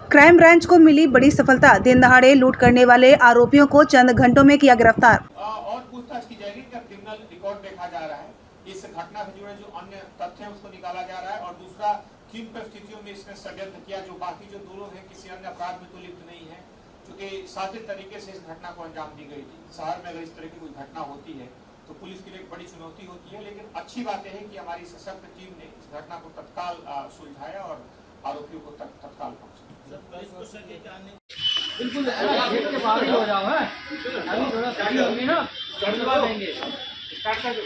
Crime branch को मिली बड़ी सफलता। दिन दहाड़े लूट करने वाले आरोपियों को चंद घंटों में किया गिरफ्तार। और पूछताछ की जाएगी कि क्रिमिनल रिकॉर्ड देखा जा रहा है, इस घटना से जुड़े जो अन्य तथ्य हैं उसको निकाला जा रहा है और दूसरा किन परिस्थितियों में इसने षड्यंत्र किया। जो बाकी जो दो लोग हैं किसी अन्य अपराध में तो लिप्त नहीं है, क्योंकि साजिश तरीके से इस घटना को अंजाम दी गई थी। शहर में अगर इस तरह की कोई घटना होती है तो पुलिस के लिए एक बड़ी चुनौती होती है, लेकिन अच्छी बात यह है कि हमारी सशक्त टीम ने इस घटना को तत्काल सुलझाया और आरोपियों को तत्काल पहुंचा। बिल्कुल गेट के बाहर ही हो जाओ है, अभी थोड़ा सारी होंगी ना, दिलवा देंगे, स्टार्ट कर दो,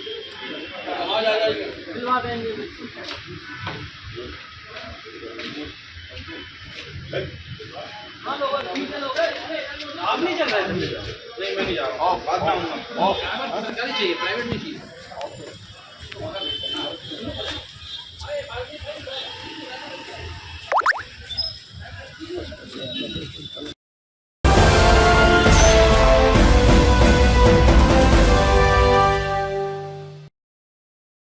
दिलवा देंगे। हाँ लोग ठीक है, लोग आप नहीं चल रहे थे? नहीं मैं नहीं जा रहा हूँ, बाद में आऊँगा। सरकारी चाहिए, प्राइवेट में चाहिए।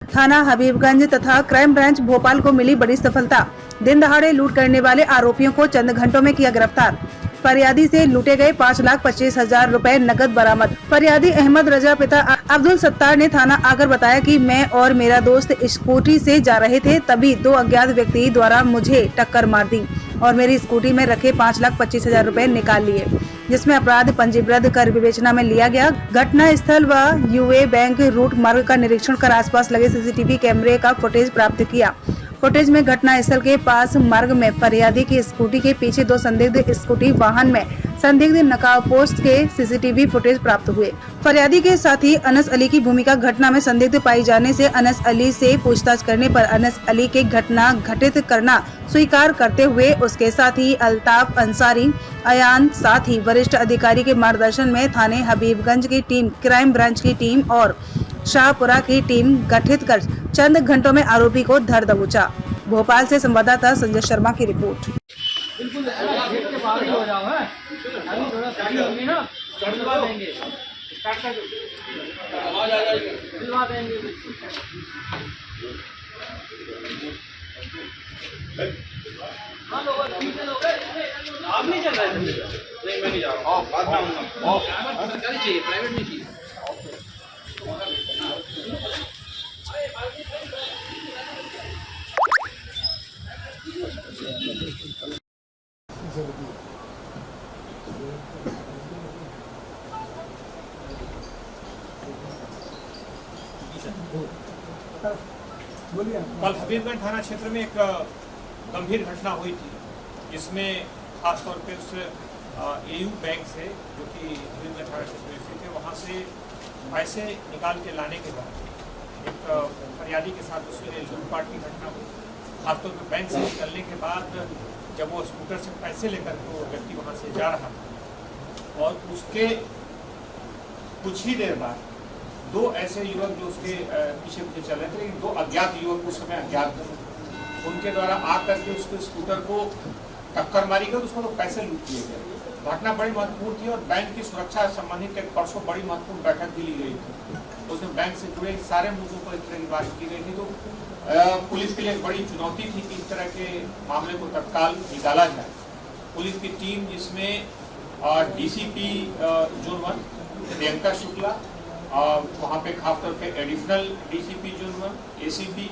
थाना हबीबगंज तथा क्राइम ब्रांच भोपाल को मिली बड़ी सफलता। दिन दहाड़े लूट करने वाले आरोपियों को चंद घंटों में किया गिरफ्तार। फरियादी से लूटे गए 5,25,000 रुपए नकद बरामद। फरियादी अहमद रजा पिता अब्दुल सत्तार ने थाना आकर बताया कि मैं और मेरा दोस्त स्कूटी से जा रहे थे, तभी दो अज्ञात व्यक्ति द्वारा मुझे टक्कर मार दी और मेरी स्कूटी में रखे 5,25,000 रुपए निकाल लिए, जिसमें अपराध पंजीबद्ध कर विवेचना में लिया गया। घटना स्थल व यूए बैंक रूट मार्ग का निरीक्षण कर आसपास लगे सीसीटीवी कैमरे का फुटेज प्राप्त किया। फुटेज में घटना स्थल के पास मार्ग में फरियादी की स्कूटी के पीछे दो संदिग्ध स्कूटी वाहन में संदिग्ध नकाब पोस्ट के सीसीटीवी फुटेज प्राप्त हुए। फरियादी के साथी अनस अली की भूमिका घटना में संदिग्ध पाई जाने से अनस अली से पूछताछ करने पर अनस अली के घटना घटित करना स्वीकार करते हुए उसके साथी अल्ताफ अंसारी, अयान साथ ही वरिष्ठ अधिकारी के मार्गदर्शन में थाने हबीबगंज की टीम, क्राइम ब्रांच की टीम और शाहपुरा की टीम गठित कर चंद घंटों में आरोपी को धर दबोचा। भोपाल से संवाददाता संजय शर्मा की रिपोर्ट। बिल्कुल गेट के बाहर ही हो जाओ है, अभी थोड़ा सारी होंगी ना, दिलवा देंगे, स्टार्ट कर दो, दिलवा देंगे। हाँ लोग ठीक है, लोग आप नहीं चल रहे थे? नहीं मैं नहीं जा रहा हूँ, बाद में आऊँगा। सरकारी चाहिए, प्राइवेट में चाहिए। कल हबीबगंज थाना क्षेत्र में एक गंभीर घटना हुई थी, जिसमें खासतौर पे उस एयू बैंक से, जो कि हबीबगंज थाना क्षेत्र में स्थित है, वहाँ से पैसे निकाल के लाने के बाद एक फरियादी के साथ उसमें लूटपाट की घटना हुई। खासतौर पे बैंक से निकलने के बाद जब वो स्कूटर से पैसे लेकर वो व्यक्ति वहाँ से जा रहा था और उसके कुछ ही देर बाद दो ऐसे युवक जो उसके पीछे पीछे चल रहे थे, लेकिन दो अज्ञात युवक उस समय अज्ञात थे, उनके द्वारा आकर के उसके स्कूटर को टक्कर मारी गई, उसको तो पैसे लूट लिए गए। घटना बड़ी महत्वपूर्ण थी और बैंक की सुरक्षा संबंधित एक परसों बड़ी महत्वपूर्ण बैठक भी ली गई थी। उसमें बैंक से जुड़े सारे मुद्दों पर इस तरह की बात की गई थी। तो पुलिस के लिए एक बड़ी चुनौती थी कि इस तरह के मामले को तत्काल निकाला जाए। पुलिस की टीम, जिसमें डीसीपी जोन 1 प्रियंका शुक्ला, वहाँ पे खासतौर पे एडिशनल डीसीपी जोन 1 एसीपी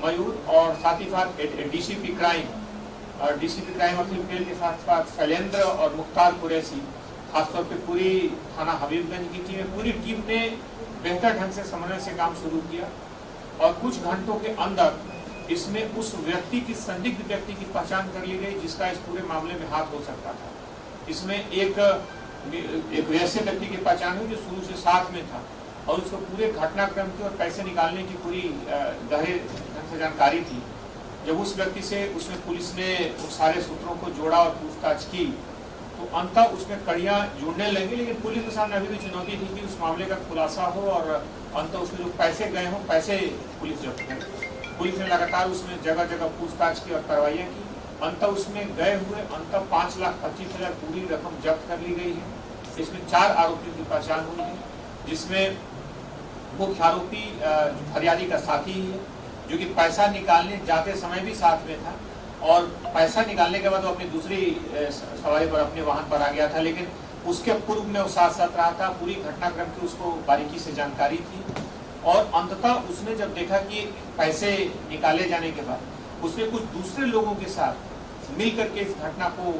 मयूर और साथ ही साथ डीसीपी क्राइम अखिल के साथ साथ शैलेंद्र और मुख्तार कुरैशी, खासतौर पे पूरी थाना हबीबगंज की टीम, पूरी टीम ने बेहतर ढंग से समन्वय से काम शुरू किया और कुछ घंटों के अंदर इसमें उस व्यक्ति की, संदिग्ध व्यक्ति की पहचान कर ली गई जिसका इस पूरे मामले में हाथ हो सकता था। इसमें एक वैसे व्यक्ति की पहचान हुई जो शुरू से साथ में था और उसको पूरे घटनाक्रम की और पैसे निकालने की पूरी गहरे ढंग से जानकारी थी। जब उस व्यक्ति से उसमें पुलिस ने उस सारे सूत्रों को जोड़ा और पूछताछ की तो अंततः उसमें कड़ियां जुड़ने लगी, लेकिन पुलिस के सामने अभी भी चुनौती थी कि उस मामले का खुलासा हो और अंततः उसके जो पैसे गए हों, पैसे पुलिस जब्त करें। पुलिस ने लगातार उसमें जगह जगह पूछताछ की और कार्रवाइयाँ की। अंततः उसमें गए हुए 5,25,000 पूरी रकम जब्त कर ली गई है। इसमें 4 आरोपियों की पहचान हुई है, जिसमें मुख्य आरोपी फरियादी का साथी ही है, जो कि पैसा निकालने जाते समय भी साथ में था और पैसा निकालने के बाद वो अपनी दूसरी सवारी पर अपने वाहन पर आ गया था, लेकिन उसके पूर्व में वो साथ साथ रहा था। पूरी घटनाक्रम की उसको बारीकी से जानकारी थी और अंततः उसने जब देखा कि पैसे निकाले जाने के बाद उसने कुछ दूसरे लोगों के साथ मिल करके इस घटना को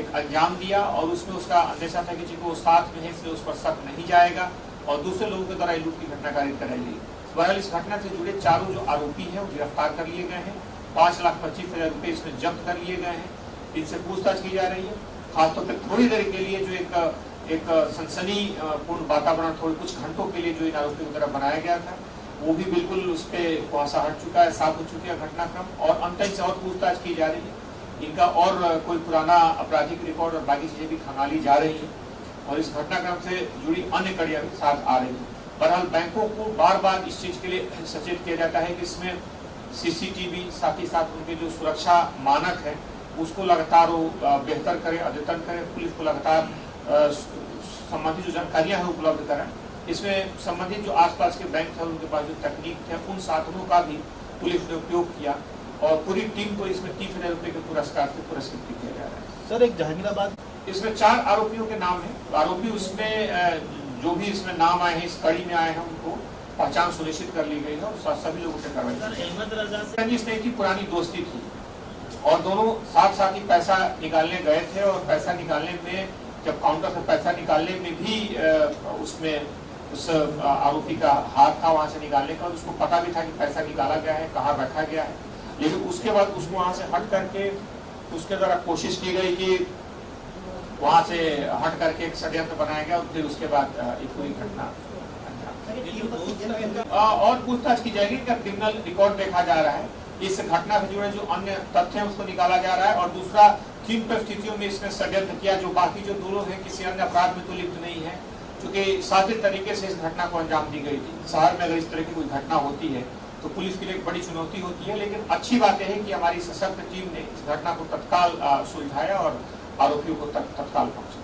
एक अंजाम दिया और उसमें उसका अंदेशा था कि जी वो साथ में है इसलिए उस पर शक नहीं जाएगा और दूसरे लोगों के द्वारा लूट की घटना कारित कराई गई। बहरहाल इस घटना से जुड़े चारों जो आरोपी हैं वो गिरफ्तार कर लिए गए हैं। 5,25,000 रुपए इसमें जब्त कर लिए गए हैं। इनसे पूछताछ की जा रही है। खासतौर पर थोड़ी देर के लिए जो एक सनसनी पूर्ण वातावरण थोड़े कुछ घंटों के लिए जो इन आरोपियों की तरफ बनाया गया था वो भी बिल्कुल उस पर कुहासा हट चुका है, साफ हो चुकी है घटनाक्रम और अंत से और पूछताछ की जा रही है। इनका और कोई पुराना आपराधिक रिकॉर्ड और बाकी चीजें भी खंगाली जा रही है और इस घटनाक्रम से जुड़ी अन्य कड़ियां भी साथ आ रही है। बहरहाल बैंकों को बार बार इस चीज के लिए सचेत किया जाता है कि इसमें सीसीटीवी साथ ही साथ उनके जो सुरक्षा मानक है उसको लगातार वो बेहतर करें, अद्यतन करें। पुलिस को लगातार संबंधित जो जानकारियां हैं उपलब्ध कराएं। इसमें संबंधित जो आसपास के बैंक थे उनके पास जो तकनीक थे उन साधनों का भी पुलिस ने उपयोग किया और पूरी टीम को इसमें 30,000 रुपए के पुरस्कार से पुरस्कृत किया जा रहा है। सर, एक जहांगीराबाद इसमें 4 आरोपियों के नाम है। आरोपी उसमें जो भी इसमें नाम आए हैं, इस कड़ी में आए हैं, उनको पहचान सुनिश्चित कर ली गई है और सभी लोगों से कार्रवाई की पुरानी दोस्ती थी और दोनों साथ साथ ही पैसा निकालने गए थे और पैसा निकालने में जब काउंटर से पैसा निकालने में भी उसमें उस आरोपी का हाथ था वहां से निकालने का। उसको पता भी था कि पैसा निकाला गया है, कहाँ रखा गया है, लेकिन उसके बाद उसको वहां से हट करके उसके द्वारा कोशिश की गई कि वहां से हट करके एक षड्यंत्र बनाया गया और फिर उसके बाद एक पूरी घटना और पूछताछ की जाएगी। क्या क्रिमिनल रिकॉर्ड देखा जा रहा है, इस घटना से जुड़े जो अन्य तथ्य हैं उसको निकाला जा रहा है और दूसरा किन परिस्थितियों में इसने षड्यंत्र किया, जो बाकी जो 2 लोग हैं किसी अन्य अपराध में तो लिप्त नहीं है, क्योंकि साजिश तरीके से इस घटना को अंजाम दी गई थी। शहर में अगर इस तरह की कोई घटना होती है तो पुलिस के लिए एक बड़ी चुनौती होती है, लेकिन अच्छी बात यह है कि हमारी सशक्त टीम ने इस घटना को तत्काल सुलझाया और आरोपियों को तत्काल पहुंचा।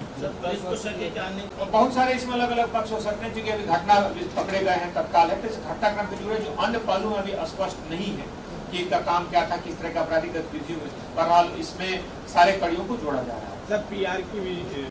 बहुत सारे इसमें अलग अलग पक्ष हो सकते हैं, क्योंकि अभी घटना पकड़े गए हैं तत्काल है, तो इस घटनाक्रम से जुड़े जो अन्य पहलू अभी स्पष्ट नहीं है कि इनका काम क्या था, किस तरह का आपराधिक गतिविधियों में। बहरहाल इसमें सारे कड़ियों को जोड़ा जा रहा है। सर, PR की भी